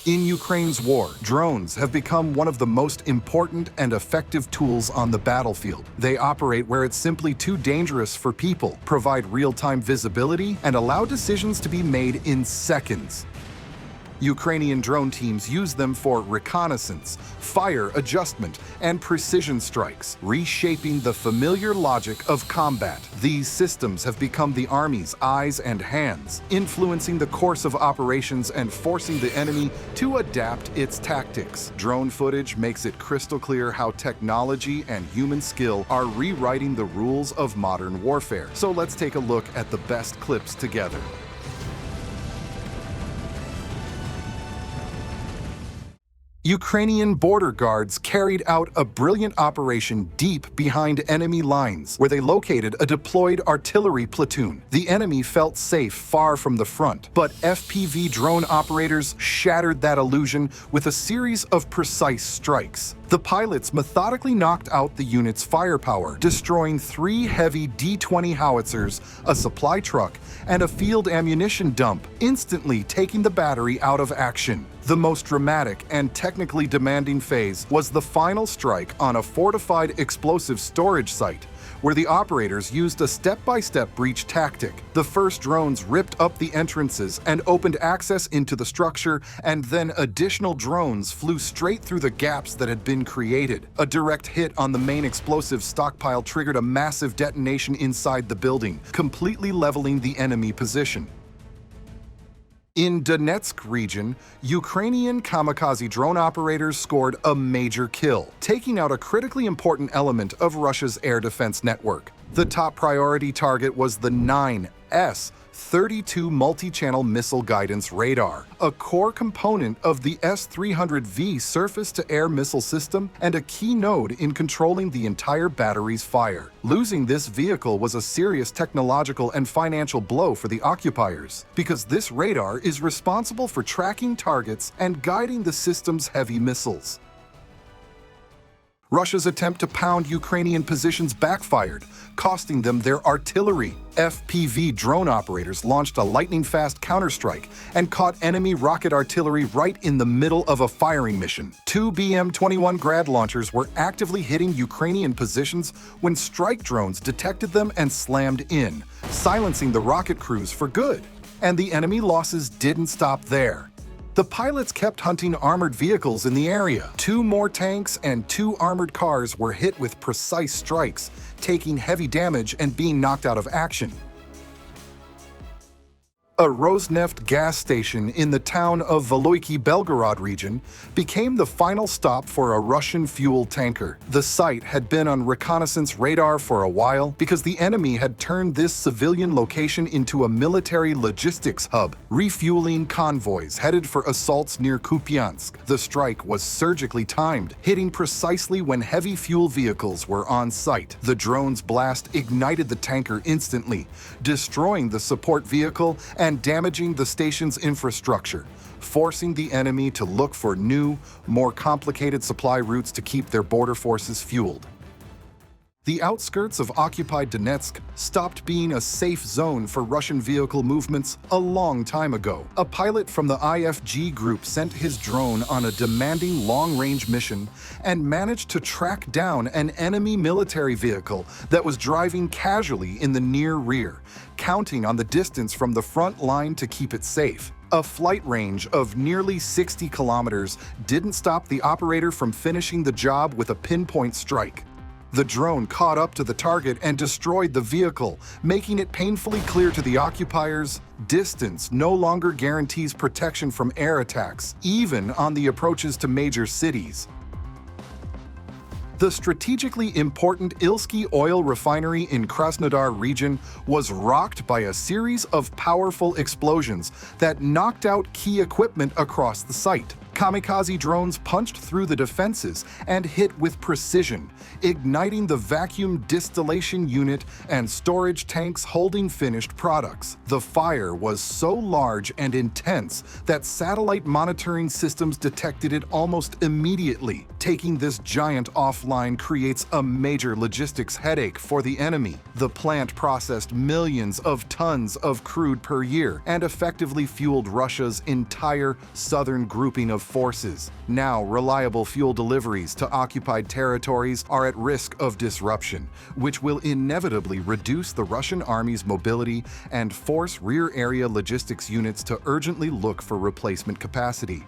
In Ukraine's war, drones have become one of the most important and effective tools on the battlefield. They operate where it's simply too dangerous for people, provide real-time visibility, and allow decisions to be made in seconds. Ukrainian drone teams use them for reconnaissance, fire adjustment, and precision strikes, reshaping the familiar logic of combat. These systems have become the Army's eyes and hands, influencing the course of operations and forcing the enemy to adapt its tactics. Drone footage makes it crystal clear how technology and human skill are rewriting the rules of modern warfare. So let's take a look at the best clips together. Ukrainian border guards carried out a brilliant operation deep behind enemy lines, where they located a deployed artillery platoon. The enemy felt safe far from the front, but FPV drone operators shattered that illusion with a series of precise strikes. The pilots methodically knocked out the unit's firepower, destroying 3 heavy D-20 howitzers, a supply truck, and a field ammunition dump, instantly taking the battery out of action. The most dramatic and technically demanding phase was the final strike on a fortified explosive storage site, where the operators used a step-by-step breach tactic. The first drones ripped up the entrances and opened access into the structure, and then additional drones flew straight through the gaps that had been created. A direct hit on the main explosive stockpile triggered a massive detonation inside the building, completely leveling the enemy position. In Donetsk region, Ukrainian kamikaze drone operators scored a major kill, taking out a critically important element of Russia's air defense network. The top priority target was the 9S-32 multi-channel missile guidance radar, a core component of the S-300V surface-to-air missile system and a key node in controlling the entire battery's fire. Losing this vehicle was a serious technological and financial blow for the occupiers, because this radar is responsible for tracking targets and guiding the system's heavy missiles. Russia's attempt to pound Ukrainian positions backfired, costing them their artillery. FPV drone operators launched a lightning-fast counterstrike and caught enemy rocket artillery right in the middle of a firing mission. 2 BM-21 Grad launchers were actively hitting Ukrainian positions when strike drones detected them and slammed in, silencing the rocket crews for good. And the enemy losses didn't stop there. The pilots kept hunting armored vehicles in the area. 2 more tanks and 2 armored cars were hit with precise strikes, taking heavy damage and being knocked out of action. A Rosneft gas station in the town of Veloiki-Belgorod region became the final stop for a Russian fuel tanker. The site had been on reconnaissance radar for a while because the enemy had turned this civilian location into a military logistics hub, refueling convoys headed for assaults near Kupiansk. The strike was surgically timed, hitting precisely when heavy fuel vehicles were on site. The drone's blast ignited the tanker instantly, destroying the support vehicle and damaging the station's infrastructure, forcing the enemy to look for new, more complicated supply routes to keep their border forces fueled. The outskirts of occupied Donetsk stopped being a safe zone for Russian vehicle movements a long time ago. A pilot from the IFG group sent his drone on a demanding long-range mission and managed to track down an enemy military vehicle that was driving casually in the near rear, counting on the distance from the front line to keep it safe. A flight range of nearly 60 kilometers didn't stop the operator from finishing the job with a pinpoint strike. The drone caught up to the target and destroyed the vehicle, making it painfully clear to the occupiers, distance no longer guarantees protection from air attacks, even on the approaches to major cities. The strategically important Ilsky oil refinery in Krasnodar region was rocked by a series of powerful explosions that knocked out key equipment across the site. Kamikaze drones punched through the defenses and hit with precision, igniting the vacuum distillation unit and storage tanks holding finished products. The fire was so large and intense that satellite monitoring systems detected it almost immediately. Taking this giant offline creates a major logistics headache for the enemy. The plant processed millions of tons of crude per year and effectively fueled Russia's entire southern grouping of forces. Now, reliable fuel deliveries to occupied territories are at risk of disruption, which will inevitably reduce the Russian army's mobility and force rear area logistics units to urgently look for replacement capacity.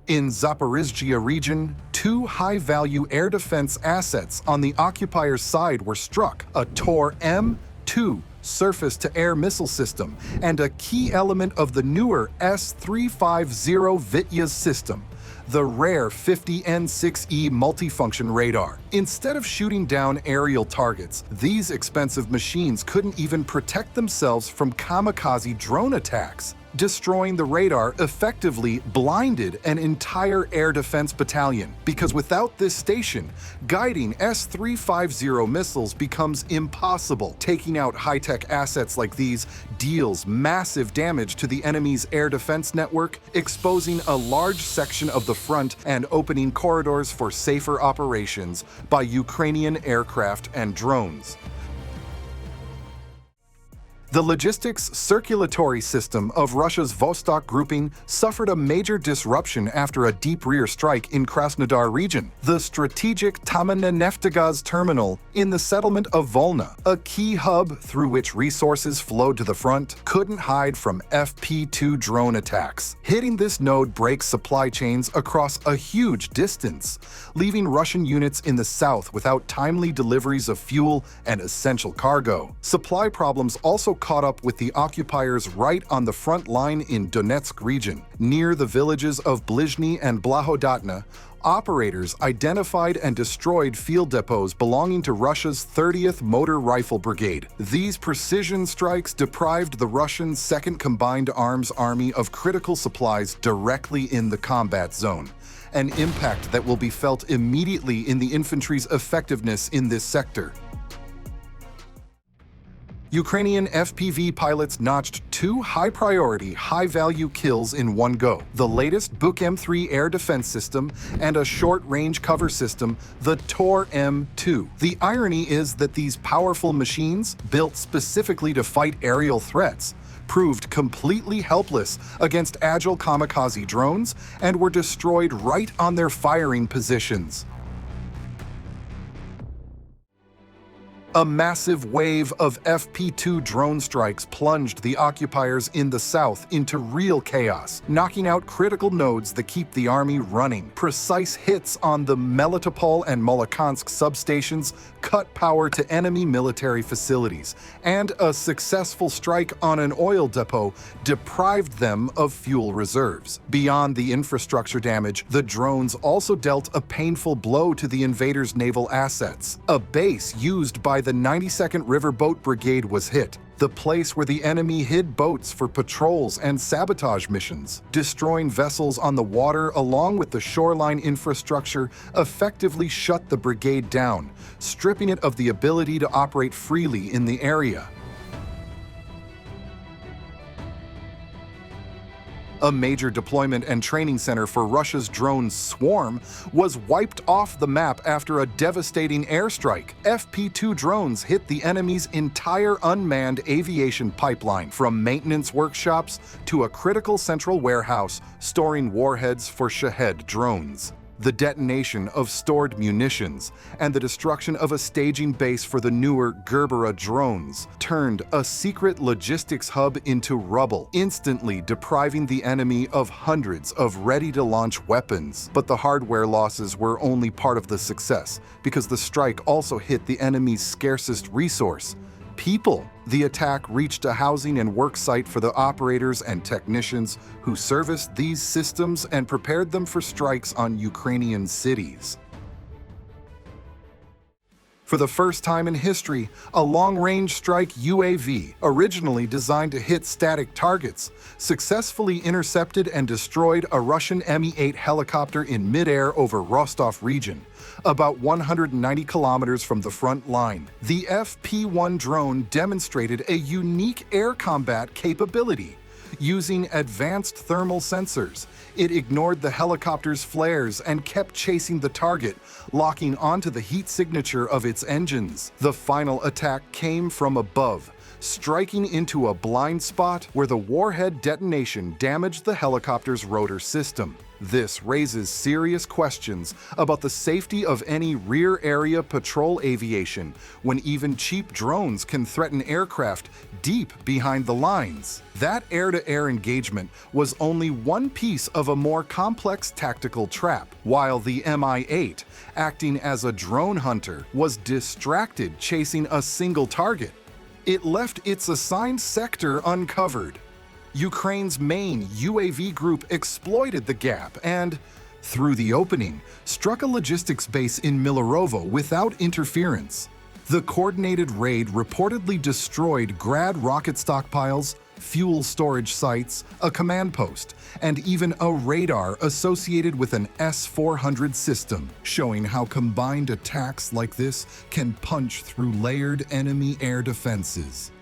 In Zaporizhzhia region, two high-value air defense assets on the occupier's side were struck: a Tor M2 surface-to-air missile system and a key element of the newer S-350 Vityaz system, the rare 50N6E multifunction radar. Instead of shooting down aerial targets, these expensive machines couldn't even protect themselves from kamikaze drone attacks. Destroying the radar effectively blinded an entire air defense battalion, because without this station, guiding S-350 missiles becomes impossible. Taking out high-tech assets like these deals massive damage to the enemy's air defense network, exposing a large section of the front and opening corridors for safer operations by Ukrainian aircraft and drones. The logistics circulatory system of Russia's Vostok grouping suffered a major disruption after a deep rear strike in Krasnodar region. The strategic Tamanneneftgaz terminal in the settlement of Volna, a key hub through which resources flowed to the front, couldn't hide from FP2 drone attacks. Hitting this node breaks supply chains across a huge distance, leaving Russian units in the south without timely deliveries of fuel and essential cargo. Supply problems also caught up with the occupiers right on the front line in Donetsk region. Near the villages of Blizhny and Blahodatna, operators identified and destroyed field depots belonging to Russia's 30th Motor Rifle Brigade. These precision strikes deprived the Russian 2nd Combined Arms Army of critical supplies directly in the combat zone, an impact that will be felt immediately in the infantry's effectiveness in this sector. Ukrainian FPV pilots notched two high-priority, high-value kills in one go: the latest Buk M3 air defense system and a short-range cover system, the Tor M2. The irony is that these powerful machines, built specifically to fight aerial threats, proved completely helpless against agile kamikaze drones and were destroyed right on their firing positions. A massive wave of FP2 drone strikes plunged the occupiers in the south into real chaos, knocking out critical nodes that keep the army running. Precise hits on the Melitopol and Molokhansk substations cut power to enemy military facilities, and a successful strike on an oil depot deprived them of fuel reserves. Beyond the infrastructure damage, the drones also dealt a painful blow to the invaders' naval assets. A base used by the 92nd Riverboat Brigade was hit, the place where the enemy hid boats for patrols and sabotage missions. Destroying vessels on the water along with the shoreline infrastructure effectively shut the brigade down, stripping it of the ability to operate freely in the area. A major deployment and training center for Russia's drone swarm was wiped off the map after a devastating airstrike. FP2 drones hit the enemy's entire unmanned aviation pipeline, from maintenance workshops to a critical central warehouse storing warheads for Shahed drones. The detonation of stored munitions and the destruction of a staging base for the newer Gerbera drones turned a secret logistics hub into rubble, instantly depriving the enemy of hundreds of ready-to-launch weapons. But the hardware losses were only part of the success, because the strike also hit the enemy's scarcest resource: people. The attack reached a housing and work site for the operators and technicians who serviced these systems and prepared them for strikes on Ukrainian cities. For the first time in history, a long-range strike UAV, originally designed to hit static targets, successfully intercepted and destroyed a Russian Mi-8 helicopter in midair over Rostov region, about 190 kilometers from the front line. The FP-1 drone demonstrated a unique air combat capability. Using advanced thermal sensors, it ignored the helicopter's flares and kept chasing the target, locking onto the heat signature of its engines. The final attack came from above, striking into a blind spot where the warhead detonation damaged the helicopter's rotor system. This raises serious questions about the safety of any rear area patrol aviation when even cheap drones can threaten aircraft deep behind the lines. That air-to-air engagement was only one piece of a more complex tactical trap, while the Mi-8, acting as a drone hunter, was distracted chasing a single target. It left its assigned sector uncovered. Ukraine's main UAV group exploited the gap and, through the opening, struck a logistics base in Milorovo without interference. The coordinated raid reportedly destroyed Grad rocket stockpiles, fuel storage sites, a command post, and even a radar associated with an S-400 system, showing how combined attacks like this can punch through layered enemy air defenses.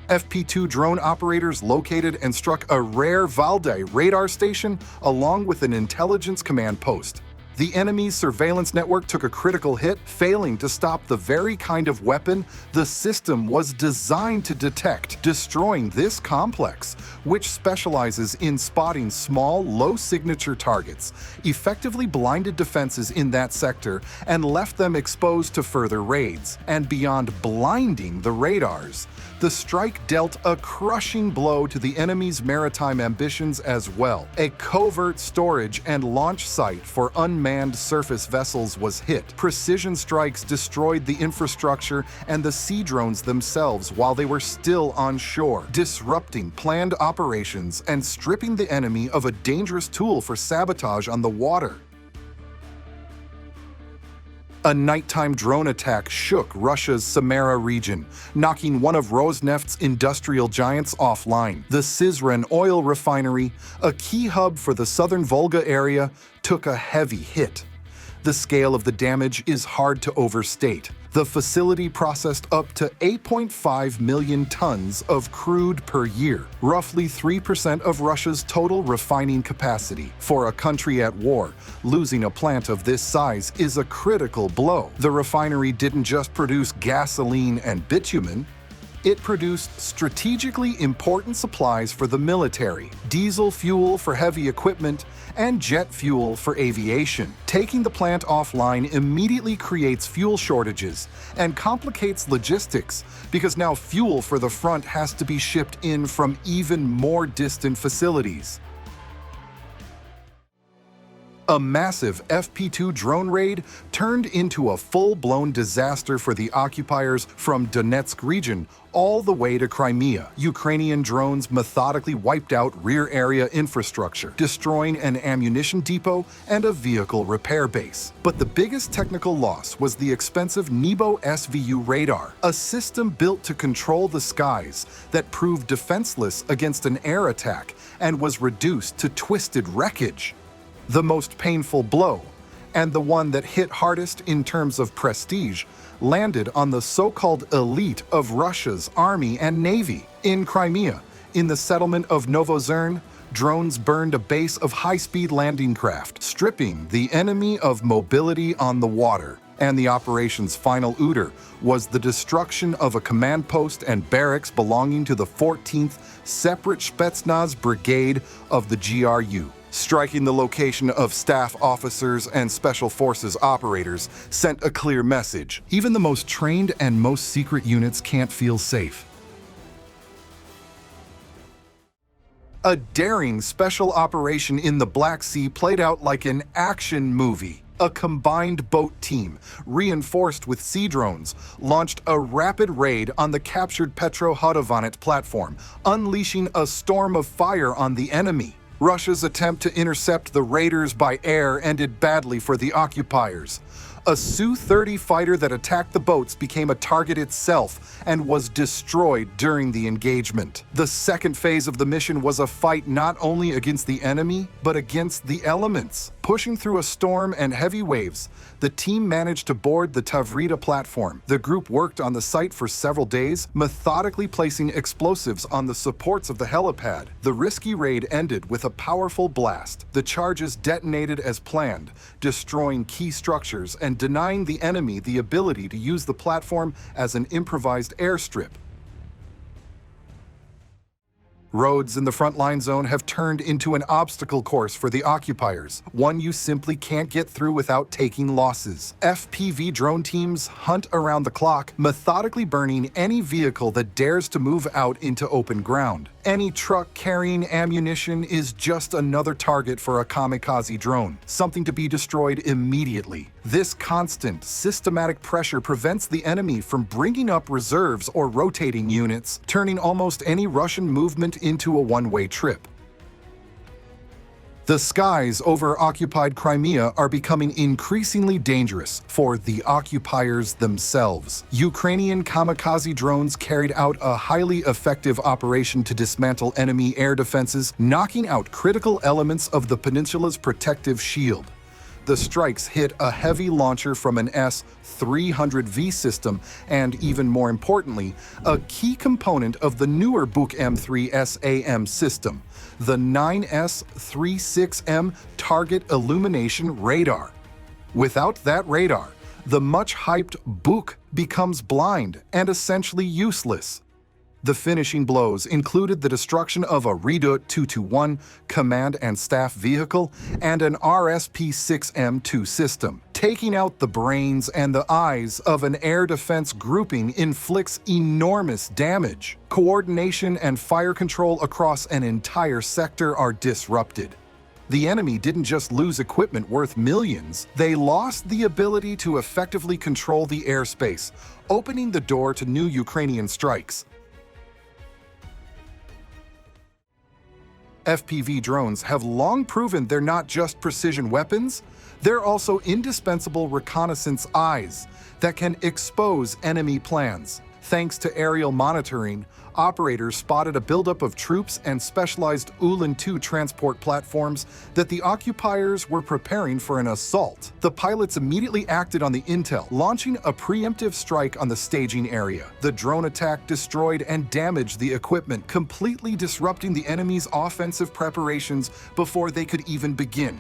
FP-2 drone operators located and struck a rare Valde radar station along with an intelligence command post. The enemy's surveillance network took a critical hit, failing to stop the very kind of weapon the system was designed to detect, destroying this complex, which specializes in spotting small, low-signature targets, effectively blinded defenses in that sector and left them exposed to further raids. And beyond blinding the radars, the strike dealt a crushing blow to the enemy's maritime ambitions as well. A covert storage and launch site for unmanned surface vessels was hit. Precision strikes destroyed the infrastructure and the sea drones themselves while they were still on shore, disrupting planned operations and stripping the enemy of a dangerous tool for sabotage on the water. A nighttime drone attack shook Russia's Samara region, knocking one of Rosneft's industrial giants offline. The Sizren oil refinery, a key hub for the southern Volga area, took a heavy hit. The scale of the damage is hard to overstate. The facility processed up to 8.5 million tons of crude per year, roughly 3% of Russia's total refining capacity. For a country at war, losing a plant of this size is a critical blow. The refinery didn't just produce gasoline and bitumen, it produced strategically important supplies for the military, diesel fuel for heavy equipment, and jet fuel for aviation. Taking the plant offline immediately creates fuel shortages and complicates logistics because now fuel for the front has to be shipped in from even more distant facilities. A massive FP-2 drone raid turned into a full-blown disaster for the occupiers from Donetsk region all the way to Crimea. Ukrainian drones methodically wiped out rear area infrastructure, destroying an ammunition depot and a vehicle repair base. But the biggest technical loss was the expensive Nebo SVU radar, a system built to control the skies that proved defenseless against an air attack and was reduced to twisted wreckage. The most painful blow, and the one that hit hardest in terms of prestige, landed on the so-called elite of Russia's army and navy. In Crimea, in the settlement of Novozern, drones burned a base of high-speed landing craft, stripping the enemy of mobility on the water. And the operation's final ooter was the destruction of a command post and barracks belonging to the 14th Separate Spetsnaz Brigade of the GRU. Striking the location of staff officers and special forces operators sent a clear message. Even the most trained and most secret units can't feel safe. A daring special operation in the Black Sea played out like an action movie. A combined boat team, reinforced with sea drones, launched a rapid raid on the captured Petrohodovanet platform, unleashing a storm of fire on the enemy. Russia's attempt to intercept the raiders by air ended badly for the occupiers. A Su-30 fighter that attacked the boats became a target itself and was destroyed during the engagement. The second phase of the mission was a fight not only against the enemy, but against the elements. Pushing through a storm and heavy waves, the team managed to board the Tavrida platform. The group worked on the site for several days, methodically placing explosives on the supports of the helipad. The risky raid ended with a powerful blast. The charges detonated as planned, destroying key structures and denying the enemy the ability to use the platform as an improvised airstrip. Roads in the frontline zone have turned into an obstacle course for the occupiers, one you simply can't get through without taking losses. FPV drone teams hunt around the clock, methodically burning any vehicle that dares to move out into open ground. Any truck carrying ammunition is just another target for a kamikaze drone, something to be destroyed immediately. This constant, systematic pressure prevents the enemy from bringing up reserves or rotating units, turning almost any Russian movement into a one-way trip. The skies over occupied Crimea are becoming increasingly dangerous for the occupiers themselves. Ukrainian kamikaze drones carried out a highly effective operation to dismantle enemy air defenses, knocking out critical elements of the peninsula's protective shield. The strikes hit a heavy launcher from an S-300V system and, even more importantly, a key component of the newer Buk M3 SAM system, the 9S36M Target Illumination Radar. Without that radar, the much-hyped Buk becomes blind and essentially useless. The finishing blows included the destruction of a Redut 221 command and staff vehicle and an RSP-6M2 system. Taking out the brains and the eyes of an air defense grouping inflicts enormous damage. Coordination and fire control across an entire sector are disrupted. The enemy didn't just lose equipment worth millions, they lost the ability to effectively control the airspace, opening the door to new Ukrainian strikes. FPV drones have long proven they're not just precision weapons, they're also indispensable reconnaissance eyes that can expose enemy plans. Thanks to aerial monitoring, operators spotted a buildup of troops and specialized Ulan-2 transport platforms that the occupiers were preparing for an assault. The pilots immediately acted on the intel, launching a preemptive strike on the staging area. The drone attack destroyed and damaged the equipment, completely disrupting the enemy's offensive preparations before they could even begin.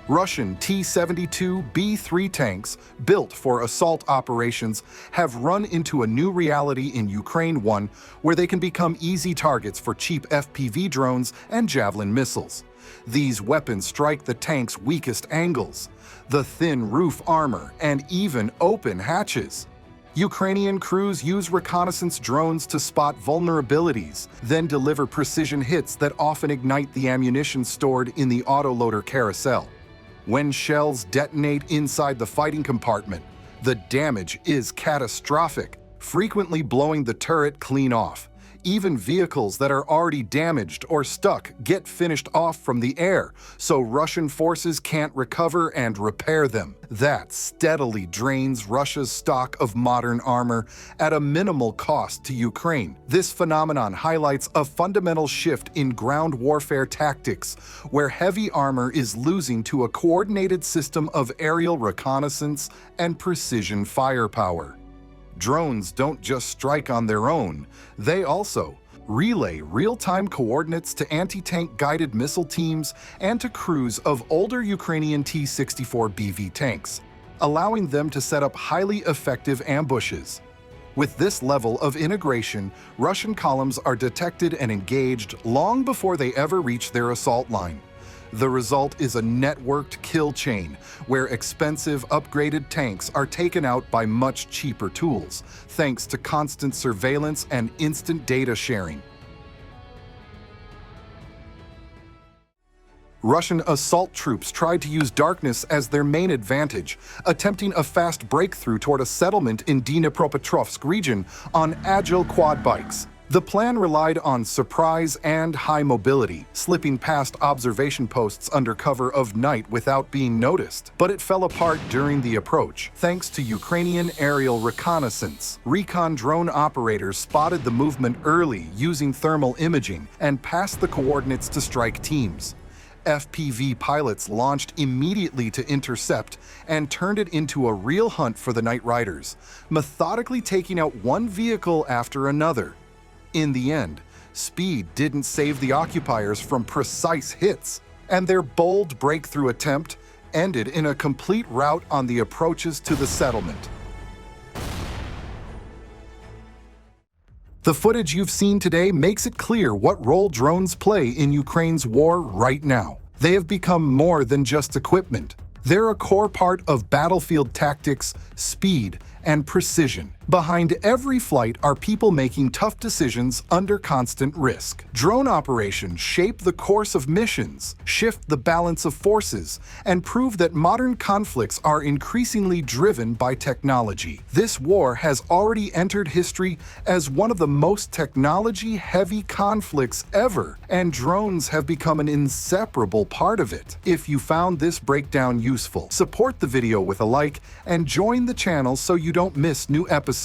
Russian T-72B3 tanks, built for assault operations, have run into a new reality in Ukraine 1, where they can become easy targets for cheap FPV drones and Javelin missiles. These weapons strike the tank's weakest angles, the thin roof armor, and even open hatches. Ukrainian crews use reconnaissance drones to spot vulnerabilities, then deliver precision hits that often ignite the ammunition stored in the autoloader carousel. When shells detonate inside the fighting compartment, the damage is catastrophic, frequently blowing the turret clean off. Even vehicles that are already damaged or stuck get finished off from the air, so Russian forces can't recover and repair them. That steadily drains Russia's stock of modern armor at a minimal cost to Ukraine. This phenomenon highlights a fundamental shift in ground warfare tactics, where heavy armor is losing to a coordinated system of aerial reconnaissance and precision firepower. Drones don't just strike on their own, they also relay real-time coordinates to anti-tank guided missile teams and to crews of older Ukrainian T-64BV tanks, allowing them to set up highly effective ambushes. With this level of integration, Russian columns are detected and engaged long before they ever reach their assault line. The result is a networked kill chain, where expensive, upgraded tanks are taken out by much cheaper tools, thanks to constant surveillance and instant data sharing. Russian assault troops tried to use darkness as their main advantage, attempting a fast breakthrough toward a settlement in Dnipropetrovsk region on agile quad bikes. The plan relied on surprise and high mobility, slipping past observation posts under cover of night without being noticed. But it fell apart during the approach, thanks to Ukrainian aerial reconnaissance. Recon drone operators spotted the movement early using thermal imaging and passed the coordinates to strike teams. FPV pilots launched immediately to intercept and turned it into a real hunt for the night riders, methodically taking out one vehicle after another. In the end, speed didn't save the occupiers from precise hits, and their bold breakthrough attempt ended in a complete rout on the approaches to the settlement. The footage you've seen today makes it clear what role drones play in Ukraine's war right now. They have become more than just equipment. They're a core part of battlefield tactics, speed, and precision. Behind every flight are people making tough decisions under constant risk. Drone operations shape the course of missions, shift the balance of forces, and prove that modern conflicts are increasingly driven by technology. This war has already entered history as one of the most technology-heavy conflicts ever, and drones have become an inseparable part of it. If you found this breakdown useful, support the video with a like and join the channel so you don't miss new episodes.